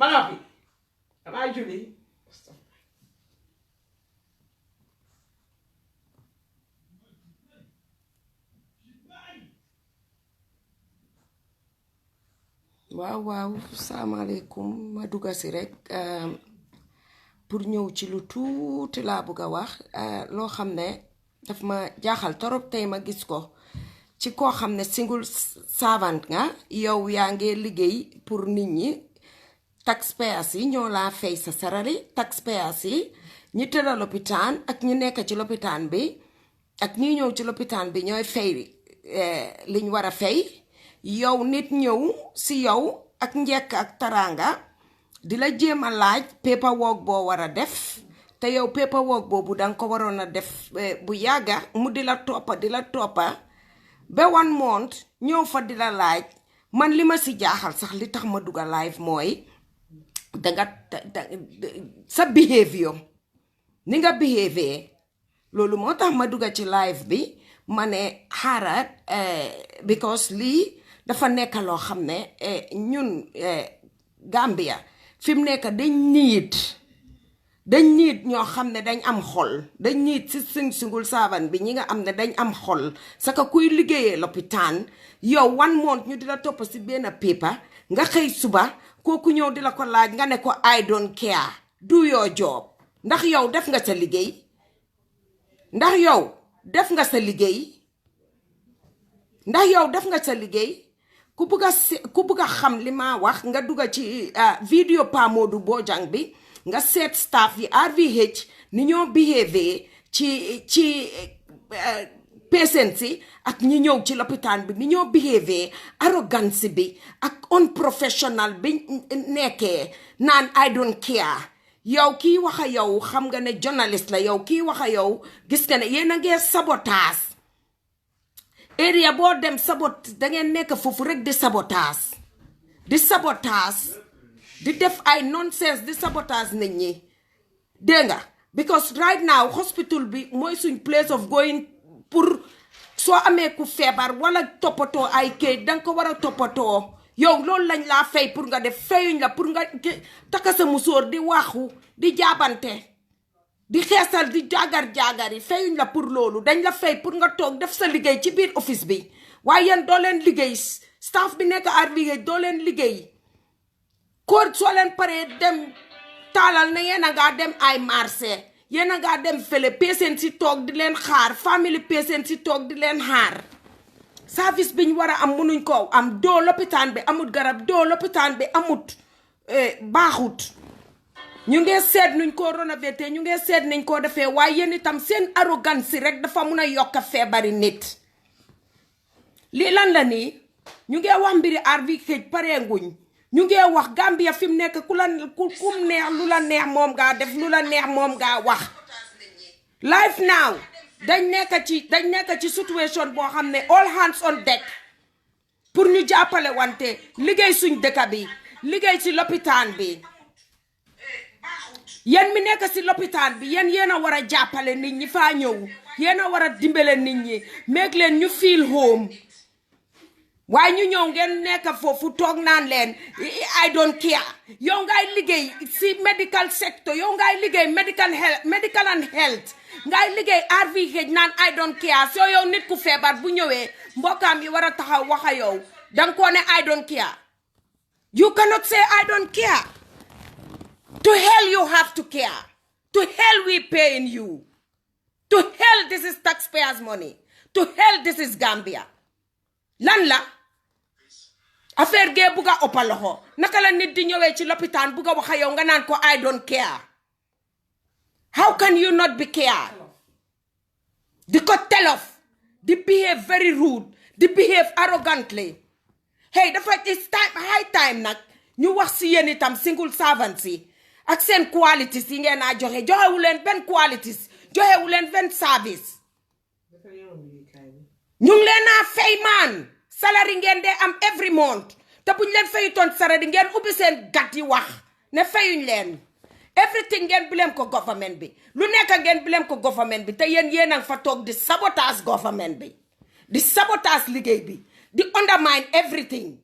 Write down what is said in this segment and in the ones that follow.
Manapi. Am I Julie? waaw salaamaaleykum ma dugga si rek pour ñëw ci lu tuuti laa bëgg a wax loo xam ne daf ma jaaxal torop tey ma gis ko ci koo xam ne single servant nga yow yaa ngi liggéey pour nit ñi taxpayers yi ñoo laa fay sa salary taxpayers yi ñi tëra lopitaan ak ñi nekk ci lopitaan bi ak ñi ñëw ci lopitaan bi ñooy fay liñ war a fay yow nit ñëw si yow ak njekk ak taranga di la jéem a laaj paperwork boo war a def te yow paperwork boobu danga ko waroon a def bu yàgga mu di la toppa ba 1 month ñëw fa di la laaj man li ma si jaaxal sax li tax ma dugga live mooy danga sa behavior ni nga behave loolu moo tax ma dugga ci live bi ma ne xaarat because lii dafa nekk loo xam ne ñun Gambia fi mu nekk dañ niit ñoo xam ne dañ am xol dañ niit si single servant bi ñi nga am ne dañ am xol saka kuy liggéeyee lopitaan yow 1 month ñu di la topp si benn paper nga xëy suba kooku ñëw di la ko laaj nga ne ko I don't care do your job ndax yow def nga sa liggéey ndax yow def nga sa liggéey ku bëgg a xam li ma wax nga dugga ci vidéo Pa Modou Bojang bi nga seet staff yi RVH ni ñoo behave ci patients yi ak ñi ñëw ci lopitaan bi ni ñoo behave arrogance bi ak unprofessional bi nekkee naan I don't care yow kii waxa yow xam nga ne journaliste la yow kii waxa yow gis nga ne yéen a ngee sabotage area boo dem dangeen nekk foofu rek di sabotage di def ay nonsense di sabotage nit ñi dégg nga because right now hospital bi mooy suñ place of going pour soo amee ku feebar wala toppatoo ay kayit danga ko war a toppatoo yow loolu lañ laa fay pour nga def fayuñ la pour nga takka sa musóor di waxu di jaabante di xeesal di jaagar yi fayuñ la pour loolu dañ la fay pour nga toog def sa liggéey ci biir office bi waaye yéen doo leen liggéey staff bi nekk RVH doo leen liggéey koor soo leen paree dem taalal na yéen a ngaa dem ay marché yéen a ngaa dem fële patient si toog di leen xaar family patient si toog di leen xaar service bi ñu war a am mënuñ ko am doo lopitaan bi amut garab doo lopitaan bi amut baaxut ñu ngi seet nuñ ko rénover ñu ngi seet nañ koo defee waaye yéen itam seen arrogance rek dafa mun a yokk feebari nit lii lan la nii ñu ngi wax mbiri RVH pareenguñ ñu ngi wax Gambia fi mu nekk kum neex lu la neex moom ngaa def lu la neex moom ngaa wax live now dañ nekk ci situation boo xam ne all hands on deck pour ñu jàppale wante liggéey suñ dëkk bi liggéey ci lopitaan bi yéen mi nekk ci lopitaan bi yéen a war a jàppale nit ñi faa ñëw yéen a war a dimbale nit ñi make leen ñu feel home waaye ñu ñëw ngeen nekk foofu toog naan leen I don't care yow ngay liggéey ci medical sector yow ngay liggéey medical and health ngay liggéey RVH naan I don't care soo yow nit ku feebar bu ñëwee mbokkaam yi war a taxaw waxa yow danga ko ne I don't care you cannot say I don't care to hell you have to care to hell we paying you to hell this is taxpayers money to hell this is Gambia lan la affaire gee bugga ëppa loxo naka la nit di ñëwee ci lopitaan bugga waxa yow nga naan ko I don't care how can you not be care di ko telof di behave very rude di behave arrogantly hey dafa it's time high time nag ñu wax si yéen itam single servants yi ak seen qualities yi ngeen a joxewu leen benn qualities joxewu leen benn service ñu ngi leen a fay maan salary ngeen dee am every month te buñ leen fayutoon salary ngeen ubbi seen gat yi wax ne fayuñ leen everything ngeen blame ko government bi lu nekk ngeen blame ko government bi te yéen a fa toog di sabotage government bi di sabotage liggéey bi di undermine everything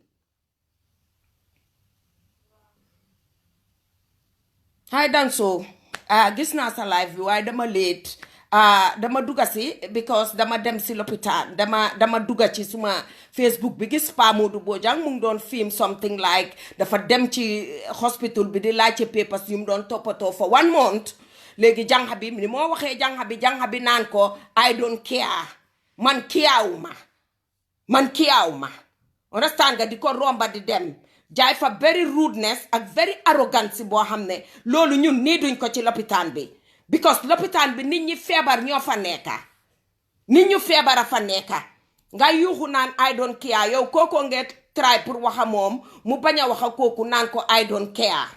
Hi Danso gis naa sa live bi waaye dama late dama dugga si because dama dem si lopitaan dama dugga ci suma Facebook bi gis Pa Modou Bojang mu ngi doon film something like dafa dem ci hospital bi di laajte papers yu mu doon toppatoo for 1 month léegi jànxa bi ni moo waxee jànxa bi naan ko I don't care man kiyaawuma understand nga di ko romba di dem jaay fa very rudeness ak very arrogance boo xam ne loolu ñun nii duñ ko ci lopitaan bi because lopitaan bi nit ñi feebar ñoo fa nekka nit ñu feebar a fa nekka nga yuuxu naan I don't care yow kooko ngeen try pour waxa moom mu bañ a waxa kooku naan ko I don't care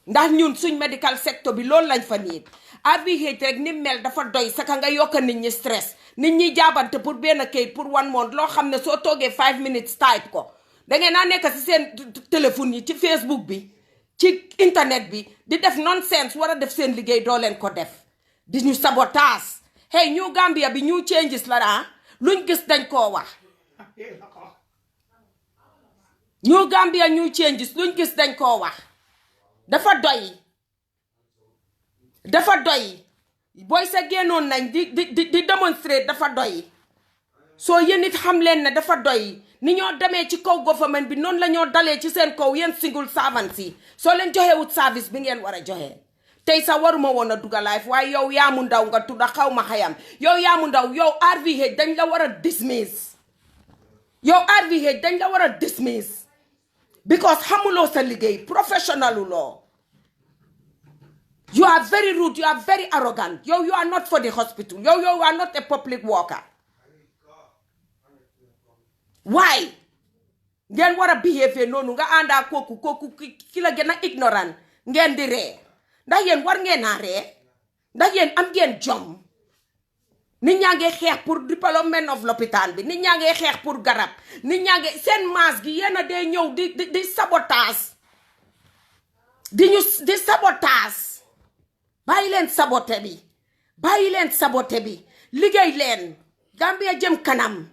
ndax ñun suñ medical sector bi loolu lañ fa niit RVH rek ni mel dafa doy saka nga yokka nit ñi stress nit ñi jaabante pour benn kayit pour 1 month loo xam ne soo toogee 5 minutes type ko dangeen naa nekk si seen téléphone yi ci Facebook bi ci internet bi di def nonsense war a def seen liggéey doo leen ko def di ñu sabotage hey ñu Gambia bi ñu changes la daa luñ gis dañ koo wax ñu Gambia ñu changes luñ gis dañ koo wax dafa doy booy sa génnoon nañ di démontrer dafa doy soo yéen it xam leen ne dafa doy ni ñoo demee ci kaw government bi noonu la ñoo dalee ci seen kaw yéen single servants yi soo leen joxewut service bi ngeen war a joxe tey sa waruma woon a dugga live waaye yow Yaamu Ndaw nga tudda xaw ma xayam yow Yaamu Ndaw yow RVH dañ la war a dismiss because xamuloo sa liggéey professional loo you are very rude you are very arrogant you are not for the hospital you are not a public worker why ngeen war a behave noonu nga àndaa kooku ki la gën a ignorant ngeen di ree ndax yéen war ngeen a ree ndax yéen am ngeen jom nit ñaa ngi xeex pour développement of l'hôpital bi nit ñaa ngi xeex pour garab nit ñaa ngi seen maas gi yéen a dee ñëw di sabotage di sabotage bàyyi leen sabote bi liggéey leen Gambia jëm kanam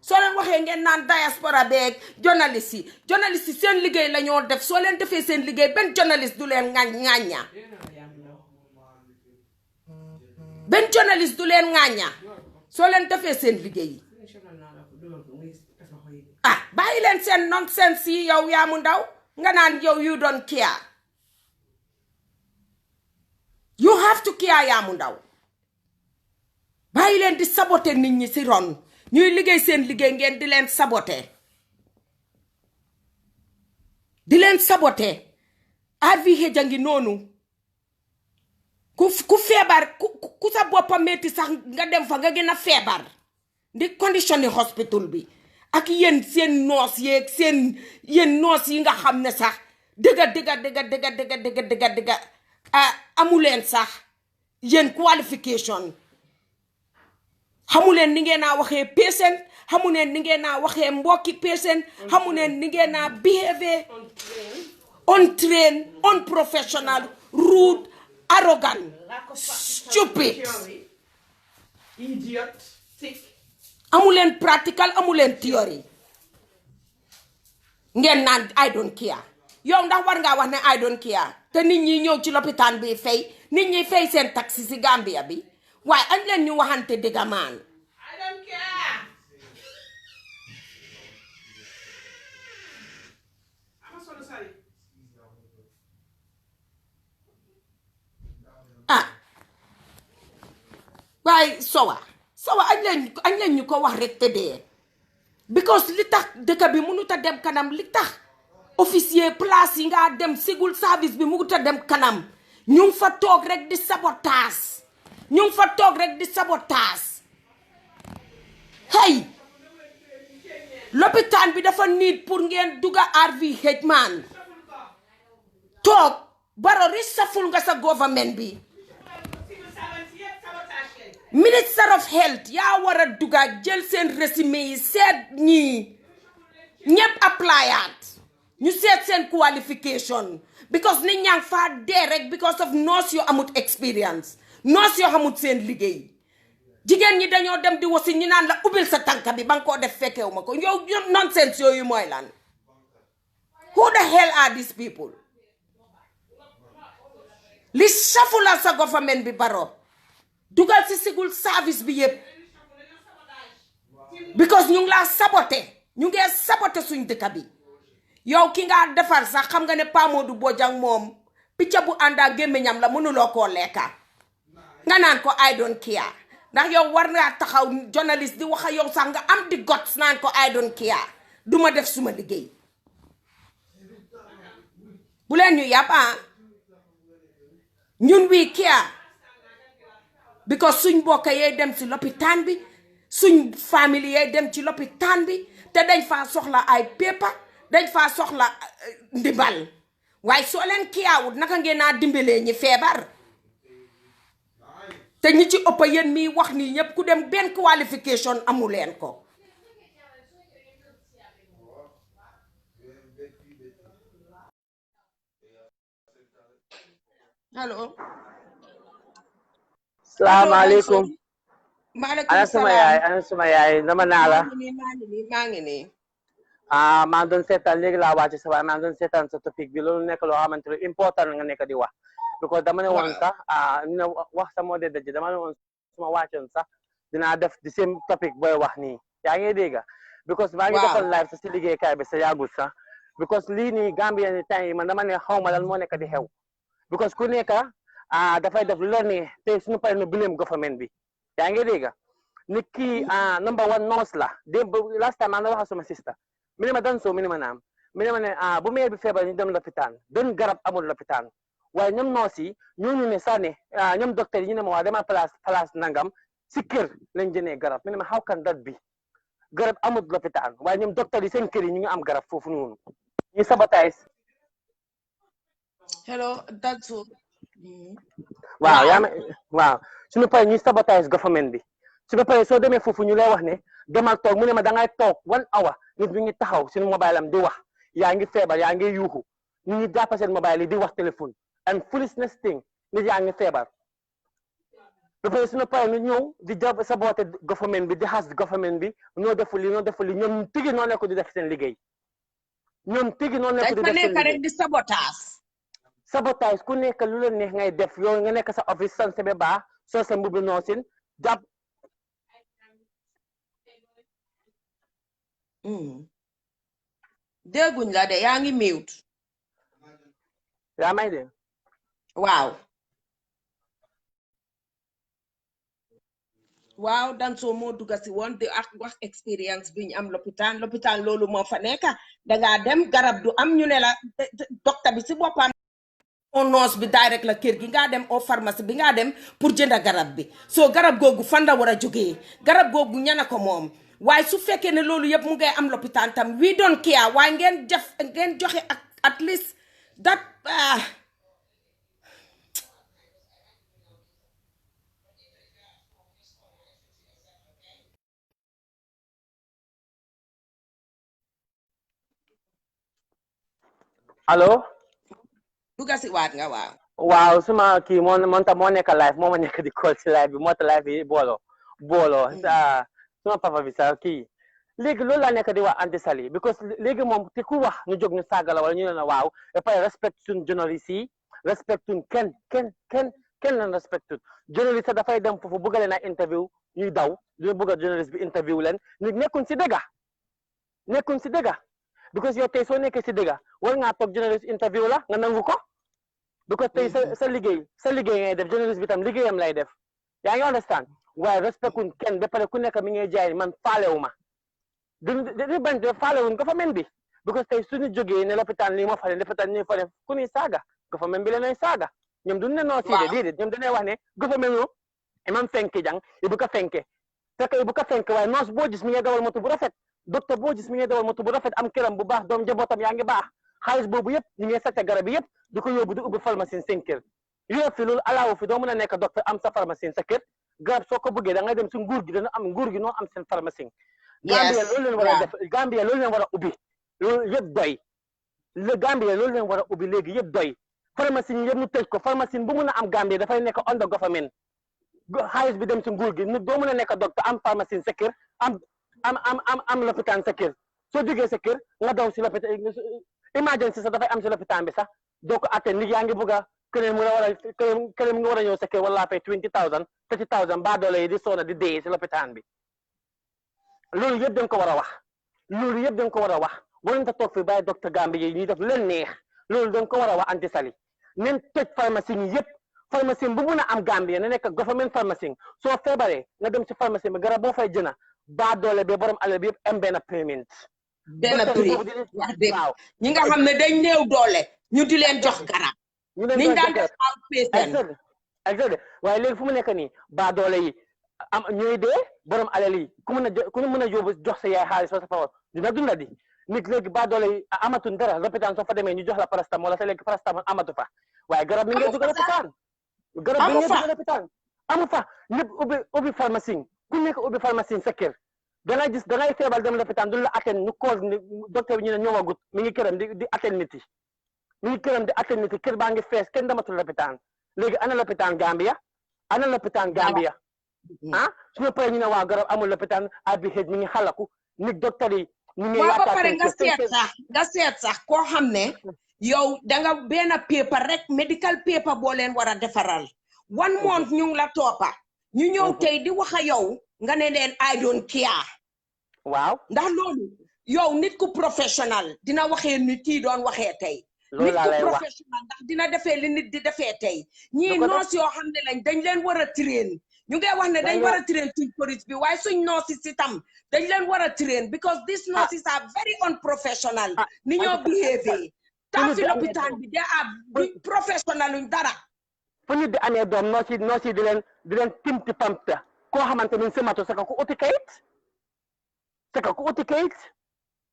soo leen waxee ngeen naan diaspora beeg journaliste yi seen liggéey la ñoo def soo leen defee seen liggéey benn journaliste du leen ŋàñña soo leen defee seen liggéey bàyyi leen seen nonsense yi yow Yaamu Ndaw nga naan yow you don't care you have to care Yaamu Ndaw bàyyi leen di saboter nit ñi ci ron ñuy liggéey seen liggéey ngeen di leen saboter RVH a ngi noonu ku feebar ku sa boppa metti sax nga dem fa nga gën a feebar ndi condition yi hospital bi ak yéen seen noos yeeg yéen noos yi nga xam ne sax dëgga amuleen sax yéen qualification xamuleen ni ngeen naa waxee patient xamuleen ni ngeen naa waxee mbokki patient xamuleen ni ngeen naa behave untrained unprofessional rude arrogant stupid idiot sick amuleen practical amuleen theory ngeen naan I don't care yow ndax war ngaa wax ne I don't care te nit ñi ñëw ci lopitaan bi fay nit ñi fay seen taxi ci Gambia bi waaye añ leen ñu waxante dëgga maan I don't care waaye sowa añ leen ñu ko wax rek te dee because li tax dëkk bi mënut a dem kanam li tax officier place yi nga dem civil service bi mënut a dem kanam ñu ngi fa toog rek di sabotage hey lopitaan bi dafa nit pour ngeen dugga RVH man toog Barrow reshuffle nga sa government bi Minister of Health yaa war a dugga jël seen résumé yi seet ñii ñépp applyaat ñu seet seen qualification because nit ñaa ngi faa dee rek because of nurse yoo amut experience nurse yoo xamut seen liggéey jigéen ñi dañoo dem di wasi ñu naan la ubbil sa tànka bi ba nga koo def fekkewu ma ko yow nonsense yooyu mooy lan who the hell are these people li safula sa government bi Barrow dugal si civil service bi yëpp because ñu ngi laa saboté ñu ngi saboté suñ dëkk bi yow ki nga defar sax xam nga ne Pa Modou Bojang moom picca bu ànd ak gémmiñam la mënuloo koo lekka nga naan ko I don't care ndax yow war ngaa taxaw journaliste di wax ak yow sax nga am di guts naan ko I don't care duma def suma liggéey bu leen ñu yàpp ñun wii care because suñ mbokk yee dem ci lopitaan bi suñ famille yee dem ci lopitaan bi te dañ faa soxla ay paper dañ faa soxla ndimbal waaye soo leen kiyaawut naka ngeen naa dimbalee ñi feebar te ñi ci ëpp yéen miy wax nii ñëpp ku dem benn qualification amu leen ko allo salaamaaleykum maaleykum ana suma yaay nama naa la maa ngi nii maa ngi doon seetaan léegi laa wàcc sa waaye maa ngi doon seetaan sa topic bi loolu nekk loo xamante ne important nga nekk di wax because dama ne woon sax ne wax sa moo de dëgg dama ne woon suma wàccoon sax dinaa def di same topic booy wax nii yaa ngi dégg because maa ngi defoon live sa si liggéeykaay bi sa yàggul sax because lii nii Gambia ni temps yi man dama ne xaw ma lan moo nekk di xew because ku nekk dafay def lu la ne te suñu pare no blame government bi yaa ngi dégg nit ki number one nurse la démb last time maa ngi wax suma sister mi ne ma dan soo mi ne ma naam mi ne ma ne bu meer bi feebar ñu dem lopitaan doon garab amul lopitaan waaye ñoom nurse yi ñooñu ne sax ne ñoom docteur yi ñu ne ma waa dama place nangam si kër lañ jënee garab mi ne ma how can that be garab amul lopitaan waaye ñoom docteur yi seen kër yi ñu ngi am garab foofu noonu ñu sabotage hello Danso waaw suñu pare ñuy sabotage government bi su pare soo demee foofu ñu lay wax ne demal toog mu ne ma dangay toog 1 hour nit ñi ngi taxaw suñu mobile am di wax yaa ngi feebar yaa ngi yuuxu nit ñi jàpp seen mobile yi di wax téléphone and foolishness thing nit yaa ngi feebar ba pare suñu pare ñu ñëw di saboté government bi di xas government bi noo deful li ñoom tigi noo nekk di def seen liggéey ñoom tigi noo nekk di def seen liggéey di sabotage ku nekk lu la neex ngay def yow nga nekk sa office sanse be baax soo sa mbubu noosin jàpp dégguñ la de yaa ngi mute yaa may de waaw Danso moo dugga si woon di ak wax expérience bi ñu am lopitaan loolu moo fa nekk dangaa dem garab du am ñu ne la docteur bi si boppam o noos bi direct la kër gi ngaa dem o pharmacie bi ngaa dem pour jënda garab bi soo garab googu fan la war a jógee garab googu ñana ko moom waaye su fekkee ne loolu yëpp mu ngay am lopitaan tam we don't care waaye ngeen joxe at least that allo duga si waat nga waaw suma kii moo nekk live moo ma nekk di call si live bi moo tax live bi booloo suma papa bi sax kii léegi loolu laa nekk di wax anti sali because léegi moom te ku wax ñu jóg ñu saaga la wala ñu ne la waaw dafay respect suñ journaliste yi respect suñ kenn lañ respect journaliste dafay dem foofu bëgg leen a interview ñuy daw ñu bëgg a journaliste bi interview leen nekkuñ si dëgga because yow tey soo nekkee si dëgga war ngaa toog journaliste interview la nga nangu ko because tey sa liggéey ngay def journaliste bi tam liggéeyam lay def yaa ngi understand waaye respect kuñ kenn ba pare ku nekk mi ngay jaay man faalewu ma di bañ de faalewuñ government bi because tey suñu jógee ne lopitaan lii moo fa ne lopitaan nii fa ne ku ñuy saaga government bi la ñuy saaga ñoom duñ ne noo sii de déedéet ñoom dañuy wax ne government no imam fenke jang ibu ka fenke fekk ibu ka fenke waaye noos boo gis mi ngay dawal moto bu rafet docteur boo gis mi ngay dawal moto bu rafet am këram bu baax doom njabootam yaa ngi baax xaalis boobu yëpp ñu ngi sacca garab yëpp di ko yóbbu di ubbi pharmacie seen kër yooyu fi loolu alaawu fi doo mën a nekk docteur am sa pharmacie sa kër garab soo ko bëggee da ngay dem si nguur gi noo am seen pharmacie Gambia loolu leen war a def Gambia loolu leen war a ubbi loolu yëpp doy Gambia loolu leen war a ubbi léegi yëpp doy pharmacie yi yëpp ñu tëj ko pharmacie bu mun a am Gambia dafay nekk under government xaalis bi dem si nguur gi nit doo mën a nekk docteur am pharmacie sa kër am lopitaan sa kër soo jógee sa kër nga daw si lopitaan emergency sax dafay am si lopitaan bi sax doo ko atte nit yaa ngi bëgg a keneen mu la war a keneen mu nga war a ñëw sa kër wala fay 20,000 30,000 ba doole yi di soona di dee si lopitaan bi loolu yëpp dañ ko war a wax loolu yëpp dañ ko war a wax waruñ ta toog fi bàyyi docteur Gambie yi ñuy def leen neex loolu dañ ko war a wax anti sali nen tëj pharmacie yi yëpp pharmacie bu mun a am Gambie na nekk government pharmacie soo feebaree nga dem si pharmacie bi garab boo fay jëna ba doole bi borom alal bi yëpp am benn payment benn prix wax dëgg ñi nga xam ne dañ néew doole ñu di leen jox garab niñ daan def outpatient exactement waaye léegi fu mu nekk nii ba doole yi am ñooy dee borom alal yi ku mën a yóbbu jox sa yaay xaalis soo sa papa dina dunda di nit léegi ba doole yi amatuñ dara lopitaan soo fa demee ñu jox la parastamol wala sa léegi parastamol amatu fa waaye garab mi ngay jóge lopitaan garab bi ngay jóge lopitaan amu fa ñëpp ubbi pharmacie ku nekk ubbi pharmacie sa kër dangay gis dangay feebar dem lopitaan du la attend ñu cause ni docteur bi ñu ne ñëwagut mi ngi këram di attend nit yi mi ngi këram di attend nit yi kër baa ngi fees kenn dematul lopitaan léegi ana lopitaan Gambia ah suñu paree ñu ne waa garab amul lopitaan ABH mi ngi xalaku nit docteur yi ñu ngi waaw ba pare nga seet sax koo xam ne yow danga benn paper rek medical paper boo leen war a defaral 1 month ñu ngi la toppa ñu ñëw tey di wax a yow nga ne leen I don't care waaw ndax loolu yow nit ku professionnel dina waxee nit kii doon waxee tey nit ku professionnel ndax dina defee li nit di defee tey ñii noos yoo xam ne lañ dañ leen war a train ñu ngi wax ne dañ war a train suñ police bi waaye suñ nurses si tam dañ leen war a train because these nurses are very unprofessional ni ñoo behave tam si lopitaan bi they are professional luñ dara fu nit di amee doom nurse yi di leen timti pamta koo xamante ni sematu saka ku uti kayit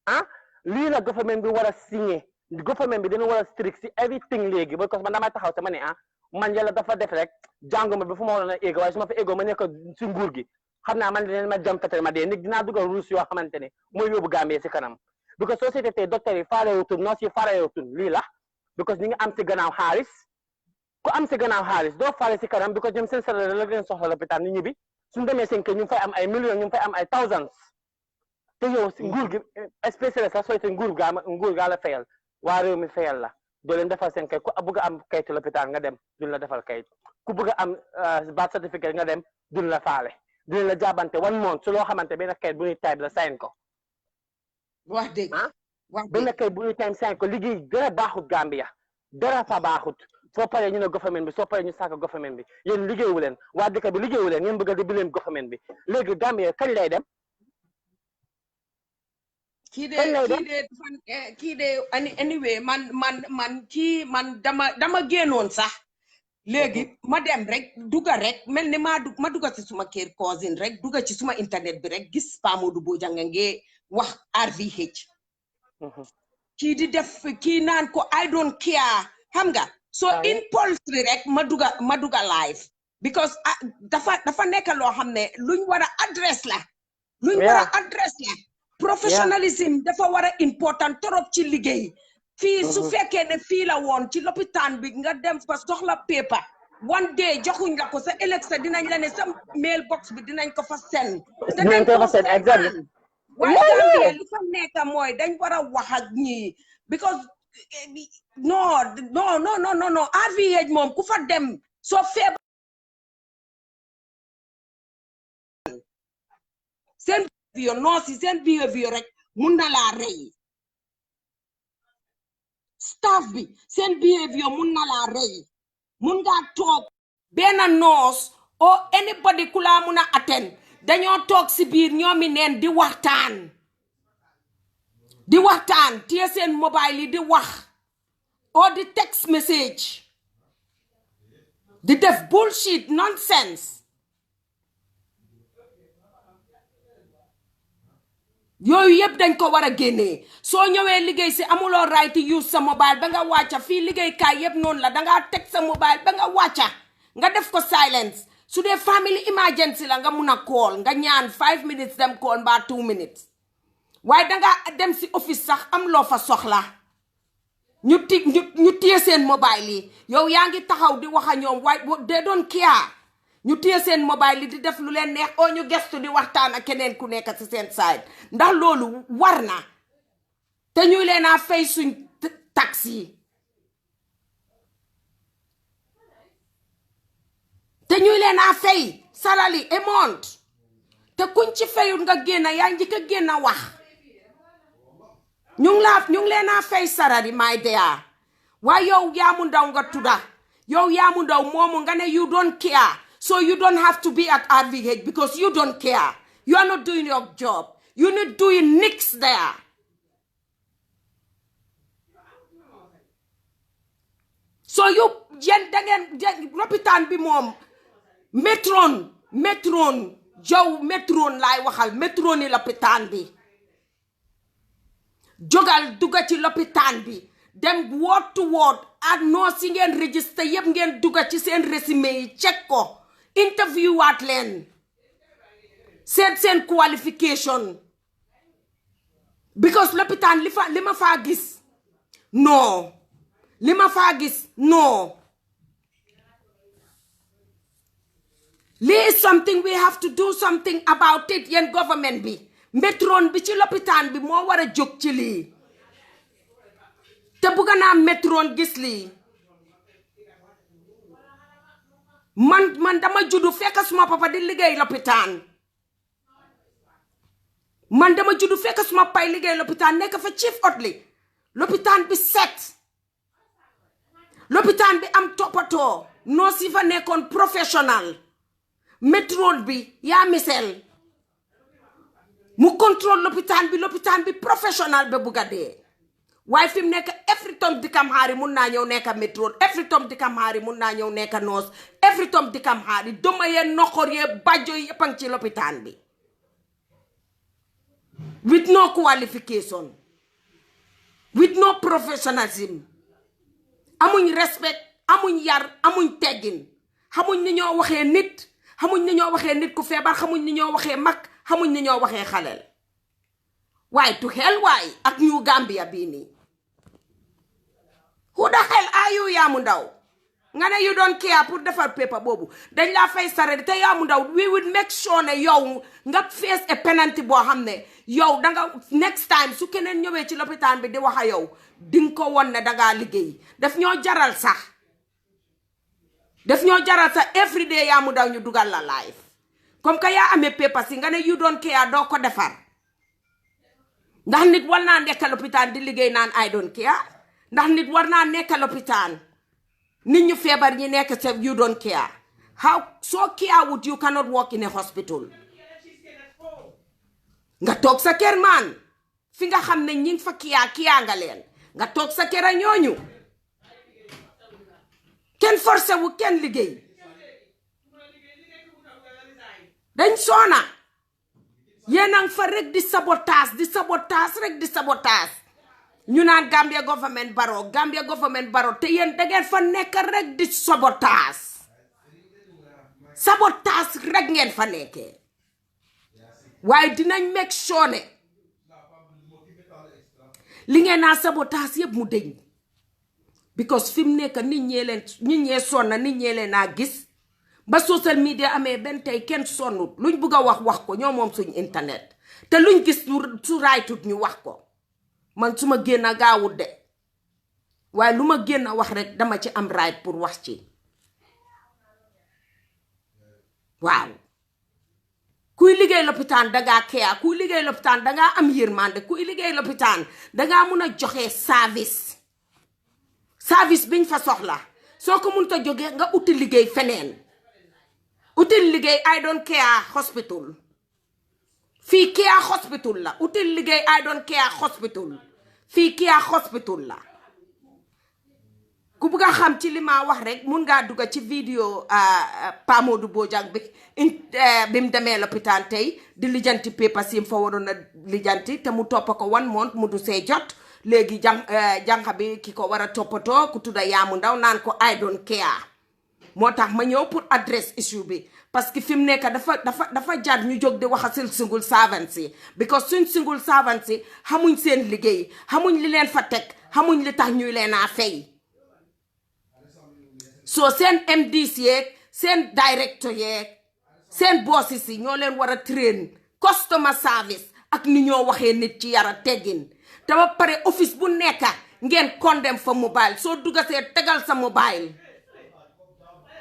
ah lii la government bi war a signé government bi dina war a strict si everything léegi because man damay taxaw sama ne man yàlla dafa def rek jànguma bi fu ma waroon a éego waaye su ma fa éego ma nekk si nguur gi xam naa man dinañ ma jam fetal ma dee nit dinaa dugal ruus yoo xamante ne mooy yóbbu Gambie si kanam because société tey docteur yi faarewutun nurse yi faarewutun lii la because ñi ngi am si gannaaw xaalis ku am si gannaaw xaalis doo faale si kanam because ñoom seen salaire la leen soxla lopitaan nit ñi bi suñu demee seen kër ñu ngi fay am ay millions ñu ngi fay am ay thousands te yow si nguur gi spécial sax sooy te nguur gaa la fayal waa réew mi fayal la doo leen defal seen kayit ku bëgg a am kayitu lopitaan nga dem duñ la defal kayit ku bëgg a am birth certificate nga dem duñ la faale duñ la jaabante 1 month su loo xamante benn kayit bu ñuy type la sign ko wax dëgg benn kayit bu ñuy type sign ko liggéey dara baaxut Gambia dara fa baaxut soo paree ñu ne government bi soo paree ñu saaka government bi yéen liggéeyu leen waa dëkk bi liggéeyu leen ngeen bëgg a di bileen government bi léegi Gambia kañ lay dem kii de anyway man dama génnoon sax léegi ma dem rek duga rek mel ni ma duga ci suma kër cousin rek duga ci suma internet bi rek gis Pa Modou Bojang nge wax RVH kii di def kii naan ko I don't care xam nga so impulse rek ma duga live because dafa nekk loo xam ne luñ war a address la professionalism dafa war a important torop ci liggéey fii su fekkee ne fii la woon ci lopitaan bi nga dem fa soxla paper one day joxuñ la ko sa ëllëg sa dinañ la ne sa mailbox bi dinañ ko fa send waaye Gambia li fa nekk mooy dañ war a wax ak ñi because non RVH moom ku fa dem soo feebar seen seen behavior rek mun na laa rey staff bi seen behavior mun na laa rey mun ngaa toog benn nurse or anybody ku laa mun a attend dañoo toog si biir ñoomi neen di waxtaan téye seen mobile yi di wax or di text message di def bullshit nonsense yooyu yëpp dañ ko war a génnee soo ñëwee liggéey si amuloo right to use sa mobile ba nga wàcca fii liggéeykaay yëpp noonu la dangaa teg sa mobile ba nga wàcca nga def ko silence su dee family emergency la nga mun a call nga ñaan 5 minutes dem call mbaa 2 minutes waaye dangaa dem si office sax am loo fa soxla ñu téye seen mobile yi yow yaa ngi taxaw di wax a ñoom waaye they don't care ñu téye seen mobile yi di def lu leen neex oo ñu gestu di waxtaan ak keneen ku nekk ci seen side ndax loolu war na te ñuy leen a fay suñ taxi yi leen a fay salary a month te kuñ ci fayut nga génn yaa njëkk a génn wax ñu ngi leen a fay salary my dear waaye yow Yamou Ndao nga tudda yow Yamou Ndao moomu nga ne you don't care so you don't have to be at RVH because you don't care you are not doing your job you not doing nix there so you yen da ngeen lopitaan bi moom métron jow métron laay waxal métron ni lopitaan bi jógal dugga ci lopitaan bi dem word to word ak noo si ngeen register yëpp ngeen dugga ci seen résumé yi check ko interview waat leen seen qualification because lopitaan li ma faa gis non lii is something we have to do something about it yeen government bi métron bi ci lopitaan bi moo war a jóg ci lii te bugga naa métron gis lii man dama juddu fekk suma papa di liggéey lopitaan man dama juddu fekk suma pay liggéey lopitaan nekk fa chief Otley lopitaan bi set lopitaan bi am toppatoo noo si fa nekkoon professionnel métron bi yaa misel mu contrôle lopitaan bi professionnel ba bugga dee waaye fi mu nekk every tom dikam xaari mun naa ñëw nekk métron every tom dikam xaari mun naa ñëw nekk noos every tom dikam xaari doma yee noxor yee bàjjo yi yëppang ci lopitaan bi with no qualification with no professionalism amuñ respect amuñ yar amuñ teggin xamuñ ni ñoo waxee nit xamuñ ni ñoo waxee nit ku feebar xamuñ ni ñoo waxee mag xamuñ ni ñoo waxee xaleel waaye to hell waay ak New Gambia bii nii who the hell are you Yamou Ndao nga ne you don't care pour defar paper boobu dañ laa fay sare te Yamou Ndao we will make sure ne yow nga face a penalty boo xam ne yow danga next time su keneen ñëwee ci lopitaan bi di wax a yow dinga ko won ne dangaa liggéey daf ñoo jaral sax every day Yamou Ndao ñu dugal la live comme que yaa amee paper si nga ne you don't care doo ko defar ndax nit war naa nekk lopitaan di liggéey naan I don't care ndax nit war naa nekk lopitaan nit ñu feebar ñi nekk sa you don't care how so care would you cannot work in a hospital nga toog sa kër maan fi nga xam ne ñi fa kiyaa nga leen nga toog sa kër a ñooñu kenn forcé wu kenn liggéey dañ soona yéenang fa rek di sabotage ñu naan Gambia government baro te yéen da ngeen fa nekk rek di sabotage rek ngeen fa nekkee waaye dinañ make sure ne li ngeen naa sabotage yëpp mu deñ because fi mu nekk nit ñee sonna nit ñee leen naa gis ba social media amee benn tey kenn sonnut luñ bugg a wax ko ñoo moom suñ internet te luñ gis su raaytut ñu wax ko man su ma génn gaawut de waaye lu ma génn wax rek dama ci am right pour wax ci waaw kuy liggéey lopitaan dangaa keya kuy liggéey lopitaan dangaa am yërmande kuy liggéey lopitaan dangaa mun a joxe service biñ fa soxla soo ko mun ta jógee nga uti liggéey feneen util liggéey I don't care hospital fii care hospital la util liggéey I don't care hospital fii care hospital la ku bëgg a xam ci li ma wax rek mun ngaa dugga ci vidéo Pa Modou Bojang bi mu demee lopitaan tey di lijanti paper sim fa waroon a lijanti te mu toppa ko 1 month mu du see jot léegi jànqa bi ki ko war a toppatoo ku tudda Yamou Ndao naan ko I don't care moo tax ma ñëw pour adresse issue bi parce que fi mu nekk dafa jar ñu jóg di wax a single servants yi because suñ single servants yi xamuñ seen liggéey xamuñ li leen fa teg xamuñ li tax ñuy leen a fay so seen MDs yeeg seen director yeeg seen bosses yi ñoo leen war a train customer service ak ni ñoo waxee nit ci yara teggin te ba pare office bu nekka ngeen condemn fa mobile soo dugasee tegal sa mobile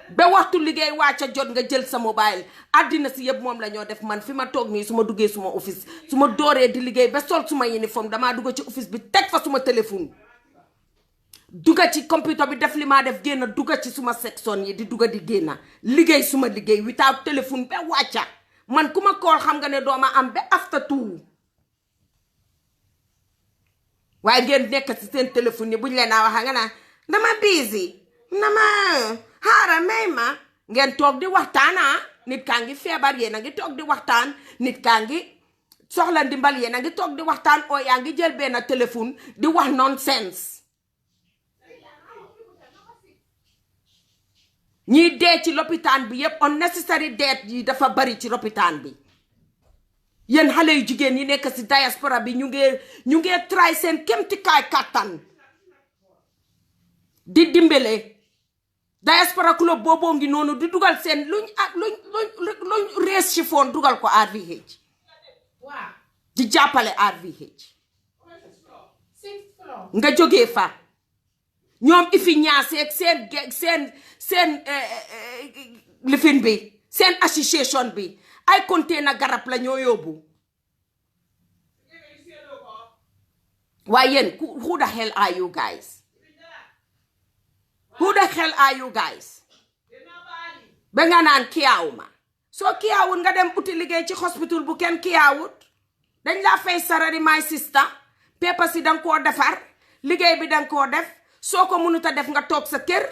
ba waxtu liggéey wàcca jot nga jël sa mobile àddina si yëpp moom la ñoo def man fi ma toog nii su ma duggee suma office su ma dooree di liggéey ba sol suma uniforme damaa dugg ci office bi teg fa suma téléphone dugga ci computer bi def li maa def génn dugga ci suma section yi di dugga di génna liggéey suma liggéey without téléphone ba wàcca man ku ma kool xam nga ne dooma am ba after 2 waaye ngeen nekk ci seen téléphone yi buñ leen a waxa nga naa dama busy dama xaaral may ma ngeen toog di waxtaan nit kaa ngi feebar yéen a ngi toog di waxtaan nit kaa ngi soxla ndimbal yéen a ngi toog di waxtaan oo yaa ngi jël benn téléphone di wax nonsense ñiy dee ci lopitaan bi yépp unnecessary death yi dafa bari ci lopitaan bi yéen xale yu jigéen yi nekk ci diaspora bi ñu ngee try seen kémtikaay kàttan di dimbale diaspora club booboo ngi noonu di dugal seen luñ rees ci foon dugal ko RVH di jàppale RVH nga jógee fa ñoom ifi ñaaseeg seen lifin bi seen association bi ay container garab la ñoo yóbbu waaye yéen who the hell are you guys who the hell are you guys ba nga naan kiyaawuma soo kiyaawut nga dem uti liggéey ci hospital bu kenn kiyaawut dañ laa fay salary my sister paper si danga koo defar liggéey bi danga koo def soo ko mënut a def nga toog sa kër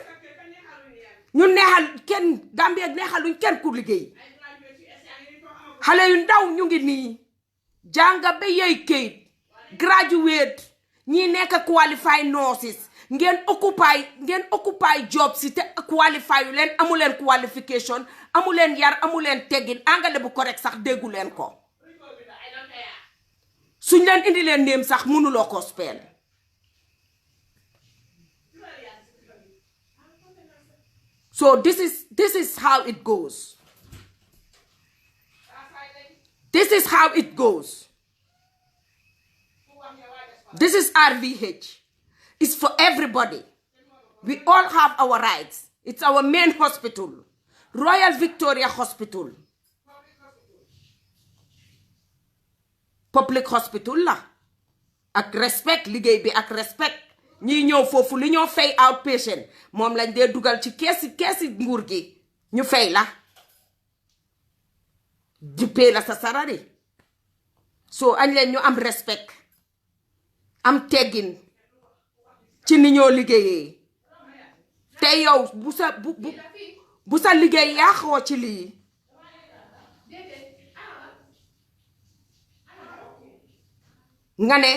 ñu neexal kenn Gambie neexaluñ kenn ku liggéey xale yu ndaw ñu ngi nii jànga ba yey kayit graduate ñi nekk qualified nurses ngeen occupy job si te qualify yu leen amu leen qualification amu leen yar amu leen teggin angale bu correct sax déggu leen ko suñ leen indi leen néem sax mënuloo ko spell so this is how it goes. This is how it goes. This is RVH. It's for everybody. We all have our rights. It's our main hospital. Royal Victoria Hospital. Public hospital la. Ak respect liggéey bi ak respect. ñi ñëw foofu li ñoo fay outpatient moom lañ dee dugal ci keesi nguur gi ñu fay la juppee la sa sarari so añ leen ñu am respect am teggin ci ni ñoo liggéeyee te yow bu sa liggéey yaaxoo ci lii nga ne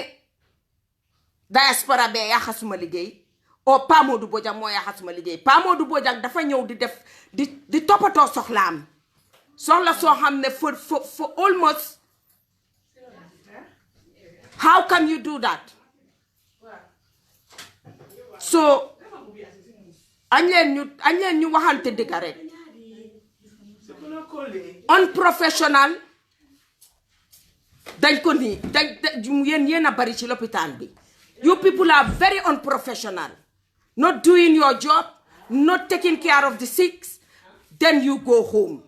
diaspora bee yaxasuma liggéey o Pa Modou Bojang moo yaxasuma liggéey Pa Modou Bojang dafa ñëw di def di toppatoo soxlaam soxla soo xam ne for almost how can you do that so añ leen ñu waxante dëgg rek unprofessional dañ ko nii yéen a bari ci lopitaan bi. You people are very unprofessional. Not doing your job, not taking care of the sick, then you go home.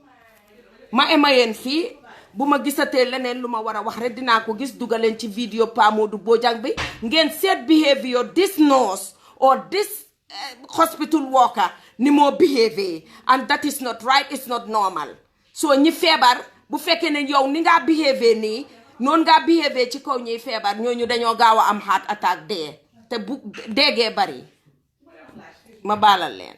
Ma emayen fii bu ma gisatee leneen lu ma war a wax rek dinaa ko gis dugaleen ci vidéo Pa Modou Bojang bi ngeen seet behavior this nurse or this hospital worker ni moo behave and that is not right, it's not normal. So ñi feebar bu fekkee ne yow ni nga behave nii noonu nga behave ci kaw ñuy feebar ñooñu dañoo gaaw a am heart attack dee te bu déegee bari ma baalal leen